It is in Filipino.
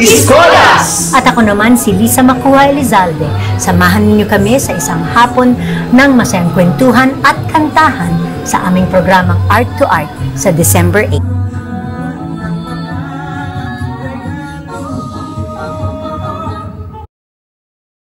Iskolas! At ako naman si Lisa Macuha Elizalde. Samahan ninyo kami sa isang hapon ng masayang kwentuhan at kantahan sa aming programang Art to Art sa December 8.